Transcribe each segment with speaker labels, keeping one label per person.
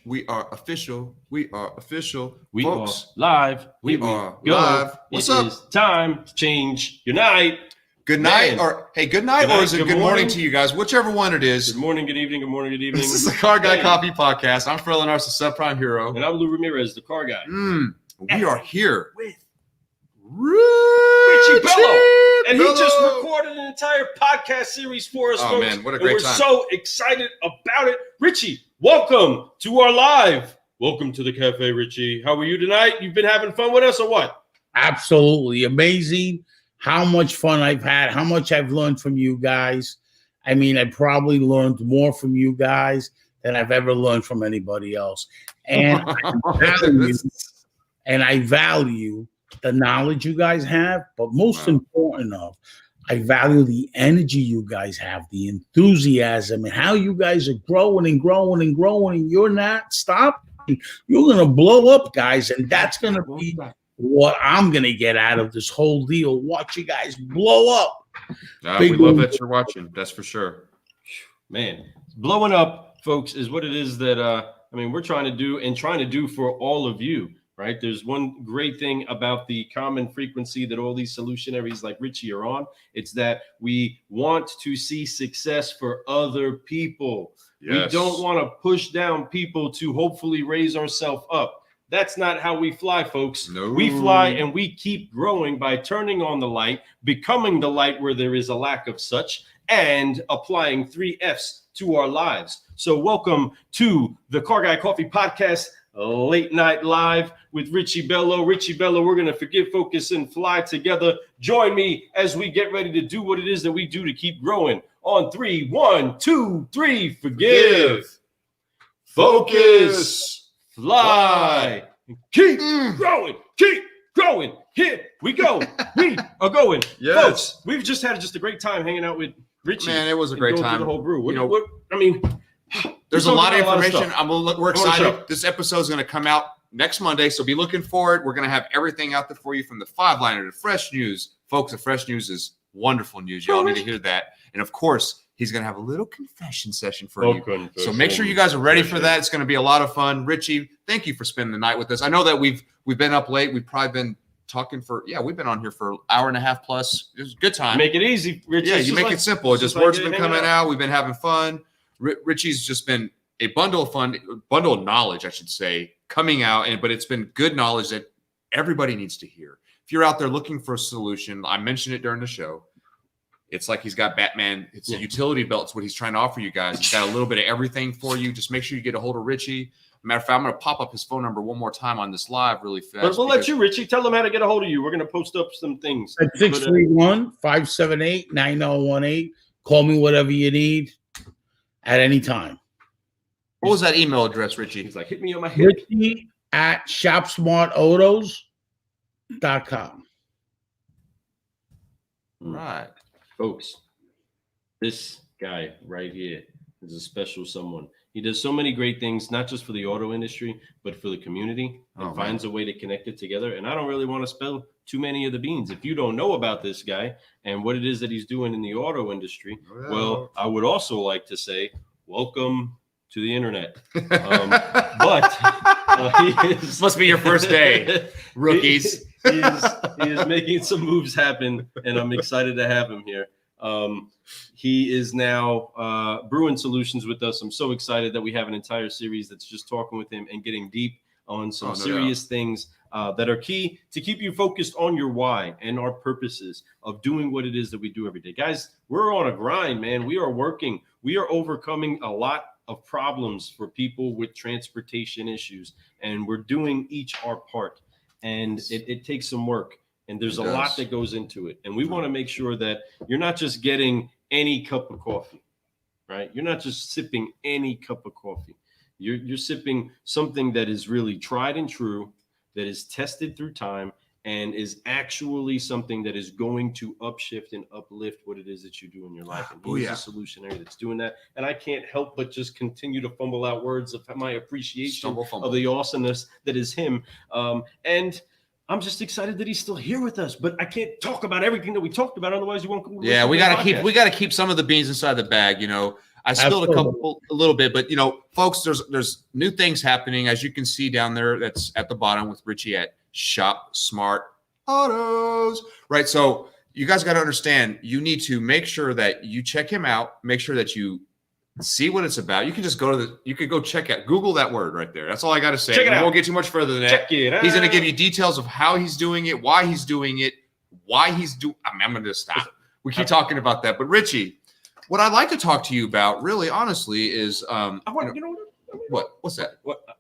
Speaker 1: We are official. We are official.
Speaker 2: We
Speaker 1: Folks,
Speaker 2: are live.
Speaker 1: we are live. What's up?
Speaker 2: It's time to change your night.
Speaker 1: Good night, or hey, good night, or is it good morning to you guys? Whichever one it is.
Speaker 2: Good morning, good evening, good morning, good evening.
Speaker 1: This is the Car Guy Coffee Podcast. I'm Furlan Arce, subprime hero.
Speaker 2: And I'm Lou Ramirez, the car guy.
Speaker 1: We are here
Speaker 2: with
Speaker 1: Richie
Speaker 2: Bello. And he just recorded an entire podcast series for us, folks.
Speaker 1: Man, what a great time.
Speaker 2: We're so excited about it. Richie, welcome to our live. Welcome to the cafe, Richie. How are you tonight? You've been having fun with us or what?
Speaker 3: Absolutely amazing. How much fun I've had, how much I've learned from you guys. I mean, I probably learned more from you guys than I've ever learned from anybody else. And I value the knowledge you guys have, but most important I value the energy you guys have, the enthusiasm, and how you guys are growing and growing and growing, and you're not stopping. You're going to blow up, guys, and that's going to be what I'm going to get out of this whole deal. Watch you guys blow up.
Speaker 1: We love that you're watching. That's for sure.
Speaker 2: Man, blowing up, folks, is what it is that we're trying to do for all of you. Right. There's one great thing about the common frequency that all these solutionaries like Richie are on. It's that we want to see success for other people. Yes. We don't want to push down people to hopefully raise ourselves up. That's not how we fly, folks. No. We fly and we keep growing by turning on the light, becoming the light where there is a lack of such, and applying 3 F's to our lives. So welcome to the Car Guy Coffee Podcast, late night live with Richie Bello. Richie Bello, we're going to forgive, focus, and fly together. Join me as we get ready to do what it is that we do to keep growing. On 3, 1, 2, 3, forgive, focus, fly, keep growing, keep growing. Here we go. We are going.
Speaker 1: Yes.
Speaker 2: Folks, we've just had a great time hanging out with Richie.
Speaker 1: Man, it was a great time.
Speaker 2: The whole brew.
Speaker 1: There's a lot of information. We're excited. This episode is going to come out next Monday, so be looking for it. We're going to have everything out there for you, from the 5-liner to fresh news. Folks, the fresh news is wonderful news. Y'all need to hear that. And of course, he's going to have a little confession session for you. So make sure you guys are ready for that. It's going to be a lot of fun. Richie, thank you for spending the night with us. I know that we've been up late. We've probably been talking we've been on here for an hour and a half plus. It was a good time.
Speaker 2: Make it easy, Richie.
Speaker 1: Yeah, you make it simple. Just words have been coming out. We've been having fun. Richie's just been a bundle of knowledge, I should say, coming out, but it's been good knowledge that everybody needs to hear. If you're out there looking for a solution, I mentioned it during the show. It's like he's got Batman. It's a utility belt. It's what he's trying to offer you guys. He's got a little bit of everything for you. Just make sure you get a hold of Richie. Matter of fact, I'm going to pop up his phone number one more time on this live really fast.
Speaker 2: But we'll let you, Richie, tell them how to get a hold of you. We're going to post up some things.
Speaker 3: At 631-578-9018. Call me whatever you need at any time.
Speaker 1: What was that email address, Richie?
Speaker 2: He's like, hit me on my hip.
Speaker 3: Richie at shopsmartautos.com.
Speaker 1: Right.
Speaker 2: Folks, this guy right here is a special someone. He does so many great things, not just for the auto industry, but for the community, and finds a way to connect it together. And I don't really want to spill too many of the beans. If you don't know about this guy and what it is that he's doing in the auto industry, well, I would also like to say, welcome to the internet.
Speaker 1: Must be your first day, rookies.
Speaker 2: He is making some moves happen, and I'm excited to have him here. He is now brewing solutions with us. I'm so excited that we have an entire series that's just talking with him and getting deep on some serious things that are key to keep you focused on your why and our purposes of doing what it is that we do every day. Guys, we're on a grind, man. We are working. We are overcoming a lot of problems for people with transportation issues, and we're doing each our part. And it takes some work. And there's a lot that goes into it. And we want to make sure that you're not just getting any cup of coffee, right? You're not just sipping any cup of coffee. You're sipping something that is really tried and true, that is tested through time, and is actually something that is going to upshift and uplift what it is that you do in your life. And he's a solutionary that's doing that. And I can't help but just continue to fumble out words of my appreciation of the awesomeness that is him. And I'm just excited that he's still here with us, but I can't talk about everything that we talked about. Otherwise you won't.
Speaker 1: Yeah, we got to keep some of the beans inside the bag. You know, I spilled a little bit, but folks, there's new things happening, as you can see down there. That's at the bottom with Richie at Shop Smart Autos, right? So you guys got to understand, you need to make sure that you check him out, make sure that you see what it's about. You can just you could go check out, Google that word right there. That's all I got to say.
Speaker 2: Check it out.
Speaker 1: We won't get too much further than that.
Speaker 2: Check it out.
Speaker 1: He's going to give you details of how he's doing it, why he's doing it, I'm going to stop. We keep talking about that. But Richie, what I'd like to talk to you about, really honestly, is what's that?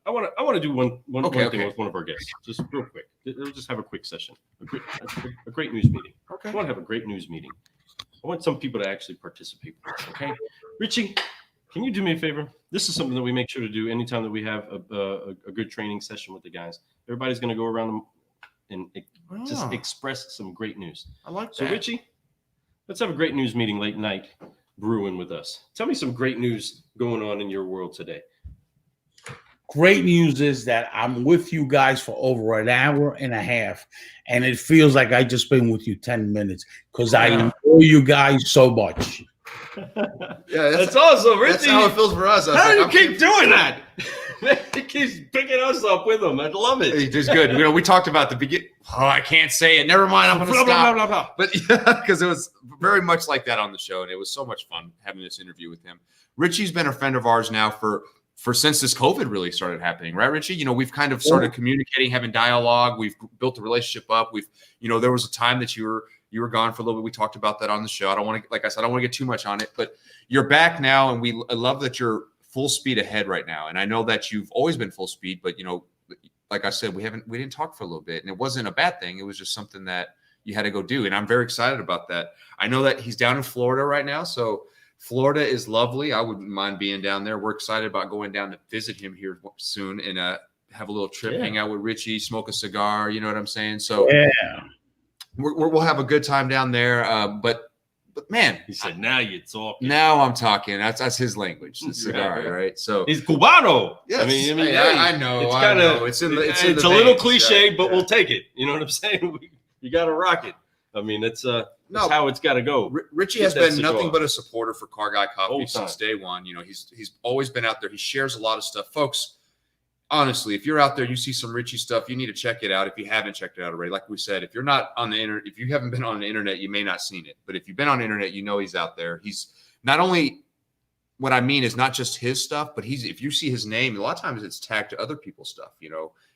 Speaker 2: I want to do one thing with one of our guests, just real quick. We'll just have a quick session, a great news meeting.
Speaker 1: Okay.
Speaker 2: I want to have a great news meeting. I want some people to actually participate. Okay, Richie, can you do me a favor? This is something that we make sure to do anytime that we have a good training session with the guys. Everybody's going to go around and just express some great news.
Speaker 1: I like that.
Speaker 2: So Richie, let's have a great news meeting late night, brewing with us. Tell me some great news going on in your world today.
Speaker 3: Great news is that I'm with you guys for over an hour and a half, and it feels like I just been with you 10 minutes because I enjoy you guys so much.
Speaker 1: Yeah,
Speaker 2: that's awesome, Richie.
Speaker 1: That's how it feels for us.
Speaker 2: How do you keep doing that? He keeps picking us up with him. I love it.
Speaker 1: He's good. We talked about the beginning. Oh, I can't say it. Never mind. I'm going to stop.
Speaker 2: Blah, blah, blah.
Speaker 1: But yeah, because it was very much like that on the show, and it was so much fun having this interview with him. Richie's been a friend of ours now for since this COVID really started happening, right, Richie? We've kind of started communicating, having dialogue. We've built a relationship up. There was a time that you were gone for a little bit. We talked about that on the show. I don't want to, like I said, I don't want to get too much on it, but you're back now, and I love that you're full speed ahead right now. And I know that you've always been full speed, but like I said, we didn't talk for a little bit, and it wasn't a bad thing. It was just something that you had to go do, and I'm very excited about that. I know that he's down in Florida right now, so Florida is lovely. I wouldn't mind being down there. We're excited about going down to visit him here soon and have a little trip, hang out with Richie, smoke a cigar. You know what I'm saying? So we'll have a good time down there. But man,
Speaker 2: he said, "Now you're talking."
Speaker 1: Now I'm talking. That's his language, the cigar, right? So
Speaker 2: he's Cubano.
Speaker 1: Yes. I know.
Speaker 2: It's kind of
Speaker 1: it's
Speaker 2: a little cliche, right? But we'll take it. You know what I'm saying? You got to rock it. I mean, that's how it's got to go.
Speaker 1: Richie has been nothing but a supporter for Car Guy Coffee since day one. He's always been out there. He shares a lot of stuff, folks. Honestly, if you're out there, you see some Richie stuff, you need to check it out. If you haven't checked it out already, like we said, if you're not on the internet, if you haven't been on the internet, you may not seen it. But if you've been on the internet, he's out there. He's not only, what I mean is not just his stuff, but if you see his name, a lot of times it's tagged to other people's stuff.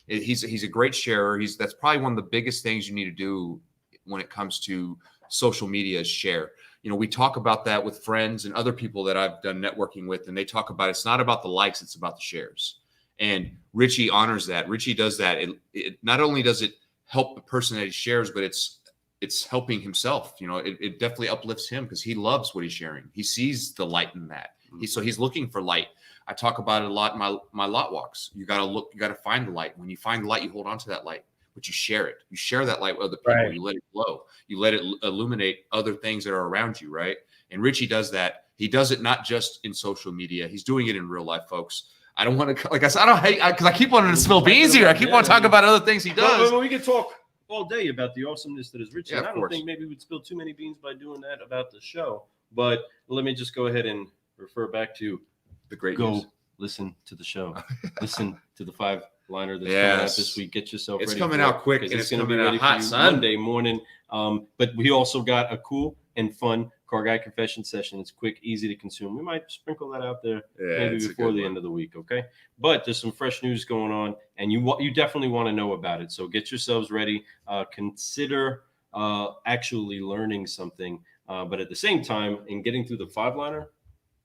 Speaker 1: He's a great sharer. That's probably one of the biggest things you need to do when it comes to social media is share. We talk about that with friends and other people that I've done networking with, and they talk about it's not about the likes, it's about the shares. And Richie honors that. Richie does that. It not only does it help the person that he shares, but it's helping himself. It definitely uplifts him because he loves what he's sharing. He sees the light in that. So he's looking for light. I talk about it a lot in my lot walks. You got to find the light. When you find the light, you hold on to that light. But you share it. You share that light with other people. Right. You let it glow. You let it illuminate other things that are around you, right? And Richie does that. He does it not just in social media. He's doing it in real life, folks. I don't want to, like I said, I don't hate, because I keep wanting to spill beans here. I keep wanting to talk about other things he does.
Speaker 2: Well, we could talk all day about the awesomeness that is Richie.
Speaker 1: Yeah,
Speaker 2: I don't think maybe we'd spill too many beans by doing that about the show. But let me just go ahead and refer back to
Speaker 1: the great news.
Speaker 2: Listen to the show. Listen to the 5-liner that's coming out this week. Get yourself ready.
Speaker 1: It's coming out quick, and
Speaker 2: it's going to be ready
Speaker 1: hot
Speaker 2: for Monday morning. But we also got a cool and fun Car Guy confession session. It's quick, easy to consume. We might sprinkle that out there maybe before the end of the week, okay? But there's some fresh news going on, and you definitely want to know about it. So get yourselves ready. Consider actually learning something. But at the same time, in getting through the 5-liner,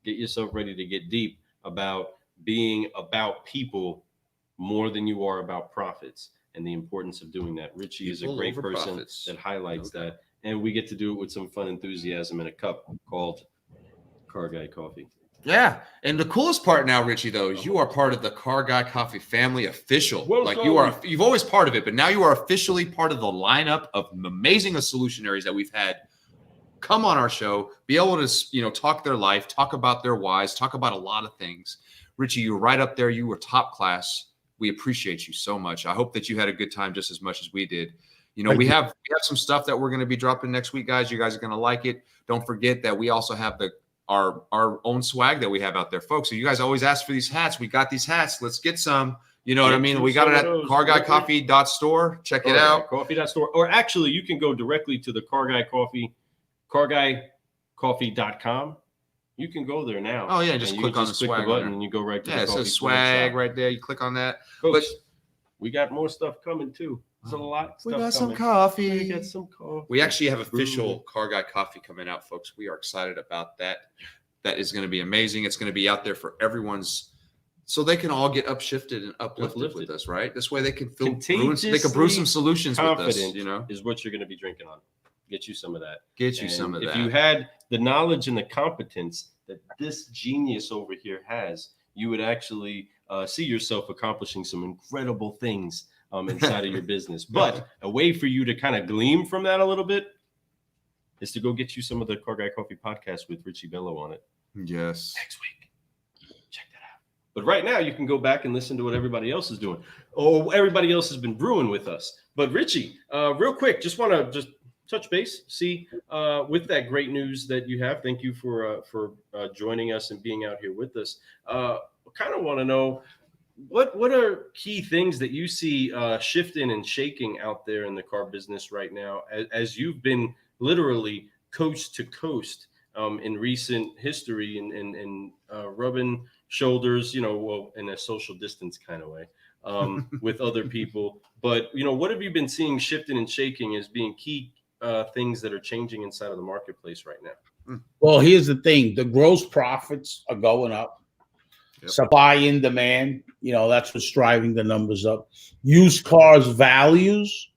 Speaker 2: get yourself ready to get deep about being about people more than you are about profits and the importance of doing that. Richie is a great person that highlights that. And we get to do it with some fun enthusiasm in a cup called Car Guy Coffee.
Speaker 1: Yeah. And the coolest part now, Richie, though, is you are part of the Car Guy Coffee family official. You've always part of it, but now you are officially part of the lineup of amazing solutionaries that we've had come on our show, be able to, talk their life, talk about their whys, talk about a lot of things. Richie, you're right up there. You were top class. We appreciate you so much. I hope that you had a good time just as much as we did. We have some stuff that we're going to be dropping next week, guys. You guys are going to like it. Don't forget that we also have the our own swag that we have out there, folks. So you guys always ask for these hats. We got these hats. Let's get some. You know what I mean? We got it at carguycoffee.store. Check it out.
Speaker 2: Coffee.store. Or actually, you can go directly to the carguycoffee.com. You can go there now.
Speaker 1: Oh, yeah. Just click on the swag
Speaker 2: button and you go right to the
Speaker 1: it says swag right there. You click on that.
Speaker 2: Coach, we got more stuff coming too. There's a lot of stuff
Speaker 1: We got
Speaker 2: coming.
Speaker 1: some coffee.
Speaker 2: We got some coffee.
Speaker 1: We actually have official Car Guy coffee coming out, folks. We are excited about that. That is going to be amazing. It's going to be out there for everyone's, so they can all get upshifted and uplifted with us, right? This way they can brew some solutions with us. You know,
Speaker 2: is what you're going to be drinking on. Get you some of that.
Speaker 1: If
Speaker 2: you had the knowledge and the competence that this genius over here has, you would actually see yourself accomplishing some incredible things inside of your business. But a way for you to kind of glean from that a little bit is to go get you some of the Car Guy Coffee podcast with Richie Bello on it.
Speaker 1: Yes.
Speaker 2: Next week. Check that out. But right now, you can go back and listen to what everybody else is doing. Or everybody else has been brewing with us. But Richie, real quick, just want to touch base, see with that great news that you have. Thank you for joining us and being out here with us. Kind of want to know what are key things that you see shifting and shaking out there in the car business right now, as you've been literally coast to coast in recent history and rubbing shoulders, in a social distance kind of way with other people. But, what have you been seeing shifting and shaking as being key things that are changing inside of the marketplace right now?
Speaker 3: Well, here's the thing. The gross profits are going up. Yep. Supply and demand, that's what's driving the numbers up. Used cars values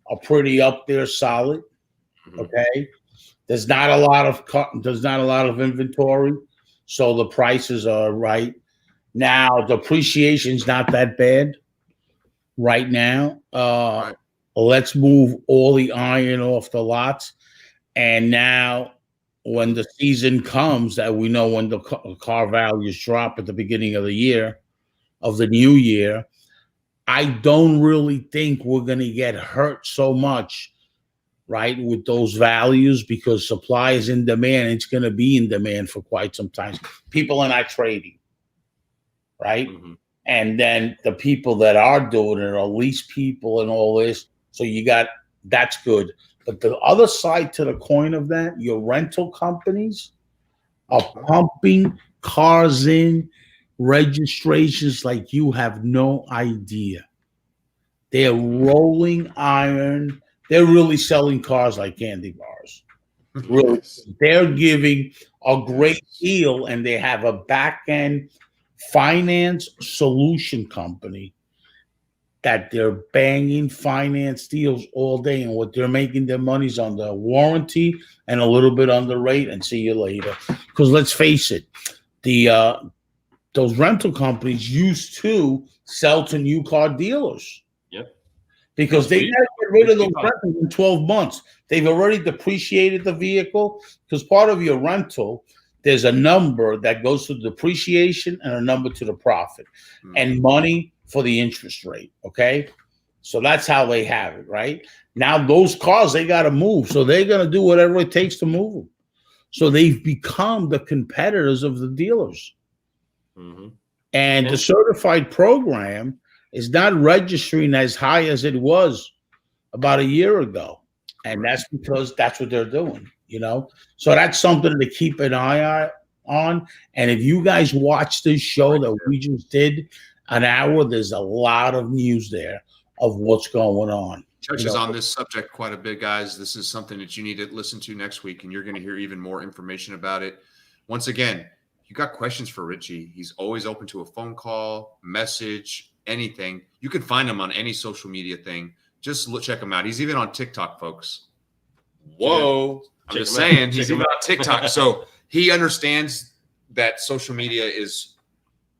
Speaker 3: are pretty up there, solid. Okay. There's not a lot of inventory, so the prices are right. Now, depreciation's not that bad right now. Right. Let's move all the iron off the lots. And now, when the season comes, that we know when the car values drop at the beginning of the year, of the new year, I don't really think we're going to get hurt so much, right, with those values, because supply is in demand. It's going to be in demand for quite some time. People are not trading, right? Mm-hmm. And then the people that are doing it are lease people and all this. So that's good. But the other side to the coin of that, your rental companies are pumping cars in, registrations like you have no idea. They're rolling iron. They're really selling cars like candy bars. Really, they're giving a great deal, and they have a back-end finance solution company that they're banging finance deals all day, and what they're making their money's on the warranty and a little bit on the rate, and see you later. Because let's face it, those rental companies used to sell to new car dealers.
Speaker 2: Yep.
Speaker 3: Because they got to get rid of those rentals in 12 months. They've already depreciated the vehicle, because part of your rental, there's a number that goes to the depreciation and a number to the profit, and money for the interest rate. Okay. So that's how they have it, right? Now those cars, they got to move. So they're going to do whatever it takes to move them. So they've become the competitors of the dealers. Mm-hmm. And the certified program is not registering as high as it was about a year ago. And that's because that's what they're doing, So that's something to keep an eye on. And if you guys watch this show that we just did, an hour, there's a lot of news there of what's going on.
Speaker 1: Touches on this subject quite a bit, guys. This is something that you need to listen to next week, and you're going to hear even more information about it. Once again, you got questions for Richie, he's always open to a phone call, message, anything. You can find him on any social media thing. Just check him out. He's even on TikTok, folks. Whoa. I'm just saying, he's even on TikTok. So he understands that social media is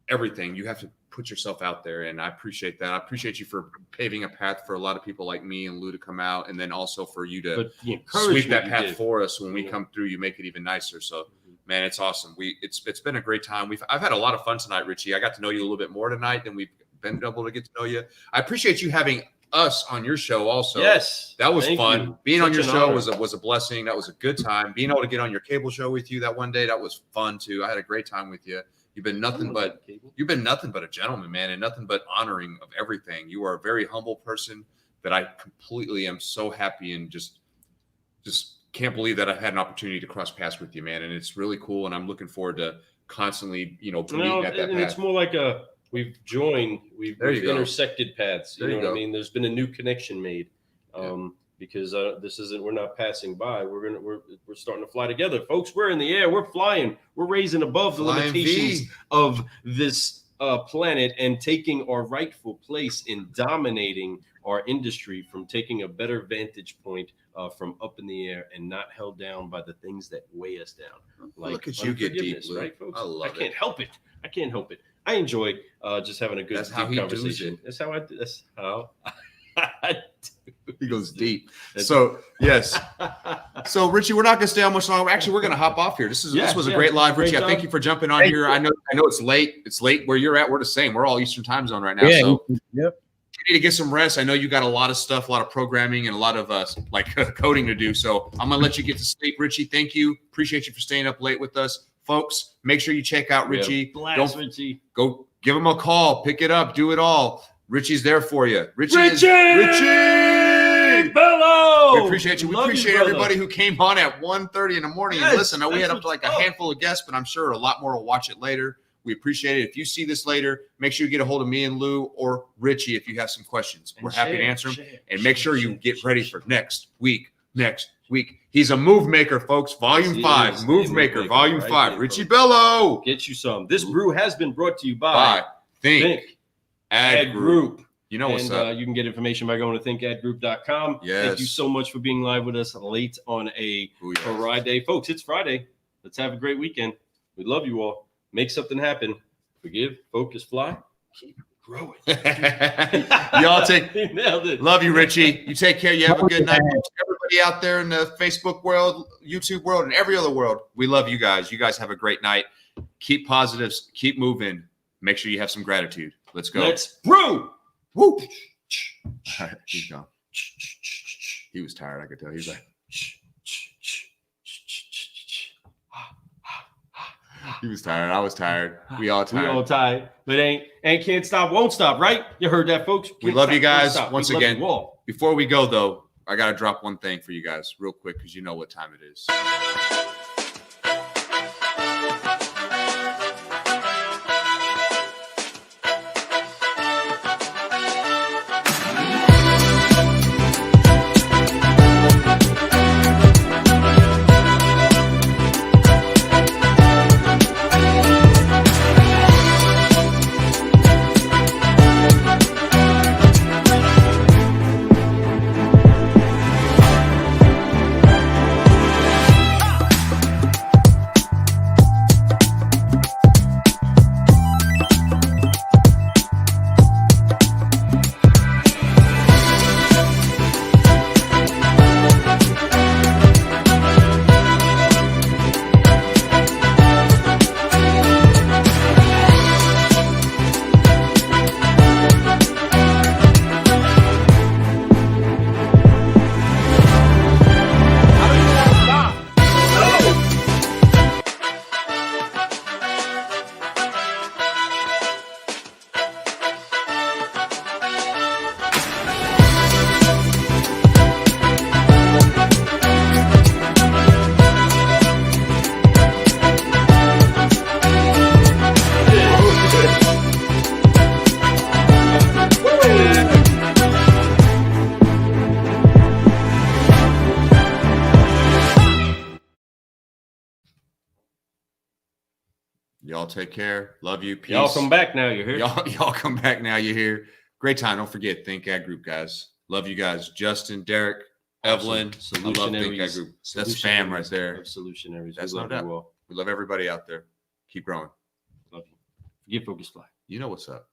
Speaker 1: everything. You have to put yourself out there, and I appreciate that. I appreciate you for paving a path for a lot of people like me and Lou to come out, and then also for you to sweep that path for us when we come through. You make it even nicer. So, man, it's awesome. It's been a great time. I've had a lot of fun tonight, Richie. I got to know you a little bit more tonight than we've been able to get to know you. I appreciate you having us on your show also.
Speaker 2: Yes.
Speaker 1: That was
Speaker 2: Thank
Speaker 1: fun.
Speaker 2: you.
Speaker 1: Being on your
Speaker 2: Such an
Speaker 1: show
Speaker 2: honor.
Speaker 1: was a blessing. That was a good time. Being able to get on your cable show with you that one day, that was fun too. I had a great time with you. You've been nothing but a gentleman, man, and nothing but honoring of everything. You are a very humble person that I completely am so happy and just can't believe that I had an opportunity to cross paths with you, man. And it's really cool. And I'm looking forward to constantly, meeting at that
Speaker 2: and
Speaker 1: path.
Speaker 2: it's more like we've intersected paths. You know what I mean? There's been a new connection made. Because we're not passing by. We're starting to fly together, folks. We're in the air. We're flying. We're raising above the limitations of this planet and taking our rightful place in dominating our industry, from taking a better vantage point from up in the air and not held down by the things that weigh us down. Like,
Speaker 1: look at you get deep, Lou.
Speaker 2: right, folks?
Speaker 1: I love it.
Speaker 2: Can't help it. I can't help it. I enjoy just having a good
Speaker 1: That's how
Speaker 2: deep
Speaker 1: he
Speaker 2: conversation.
Speaker 1: does
Speaker 2: That's how
Speaker 1: He goes deep. So yes. So Richie, we're not gonna stay on much longer. Actually, we're gonna hop off here. This was a great live, Richie. I thank you for jumping on here. I know it's late. It's late where you're at. We're the same. We're all Eastern time zone right now.
Speaker 3: Yeah,
Speaker 1: so
Speaker 3: yep.
Speaker 1: you need to get some rest. I know you got a lot of stuff, a lot of programming, and a lot of coding to do. So I'm gonna let you get to sleep, Richie. Thank you. Appreciate you for staying up late with us, folks. Make sure you check out Richie.
Speaker 2: Richie.
Speaker 1: Go give him a call. Pick it up. Do it all. Richie's there for you. Richie
Speaker 2: Bello.
Speaker 1: We appreciate you. We appreciate everybody who came on at 1:30 in the morning.
Speaker 2: Yes,
Speaker 1: and listen, we had up to
Speaker 2: a
Speaker 1: handful of guests, but I'm sure a lot more will watch it later. We appreciate it. If you see this later, make sure you get a hold of me and Lou or Richie if you have some questions. We're happy to answer them. And make sure you get ready for next week. He's a move maker, folks. Volume 5. Move maker, Volume 5. Richie Bello.
Speaker 2: Get you some. This brew has been brought to you by Think Ad Group.
Speaker 1: You know what's up.
Speaker 2: You can get information by going to thinkadgroup.com.
Speaker 1: Yes.
Speaker 2: Thank you so much for being live with us late on a Friday. Folks, it's Friday. Let's have a great weekend. We love you all. Make something happen. Forgive, focus, fly. Keep growing.
Speaker 1: Y'all
Speaker 2: nailed it.
Speaker 1: Love you, Richie. You take care. You have a good night. Everybody out there in the Facebook world, YouTube world, and every other world, we love you guys. You guys have a great night. Keep positives. Keep moving. Make sure you have some gratitude. Let's go.
Speaker 2: Let's brew.
Speaker 1: Woo. All right, he's gone. He was tired. I could tell. He's like, he was tired. I was tired. We all tired.
Speaker 2: We all tired. But ain't can't stop, won't stop, right? You heard that, folks.
Speaker 1: We love you guys. Once again,
Speaker 2: you
Speaker 1: before we go, though, I got to drop one thing for you guys real quick because you know what time it is. Y'all take care. Love you. Peace.
Speaker 2: Y'all come back now. You're here.
Speaker 1: Y'all come back now. You're here. Great time. Don't forget Think Ad Group, guys. Love you guys. Justin, Derek, Evelyn. I love Think Ad Group. That's fam right there.
Speaker 2: Solutionaries.
Speaker 1: That's no doubt. We love everybody out there. Keep growing.
Speaker 2: Love you. Forgive, focus, fly.
Speaker 1: You know what's up.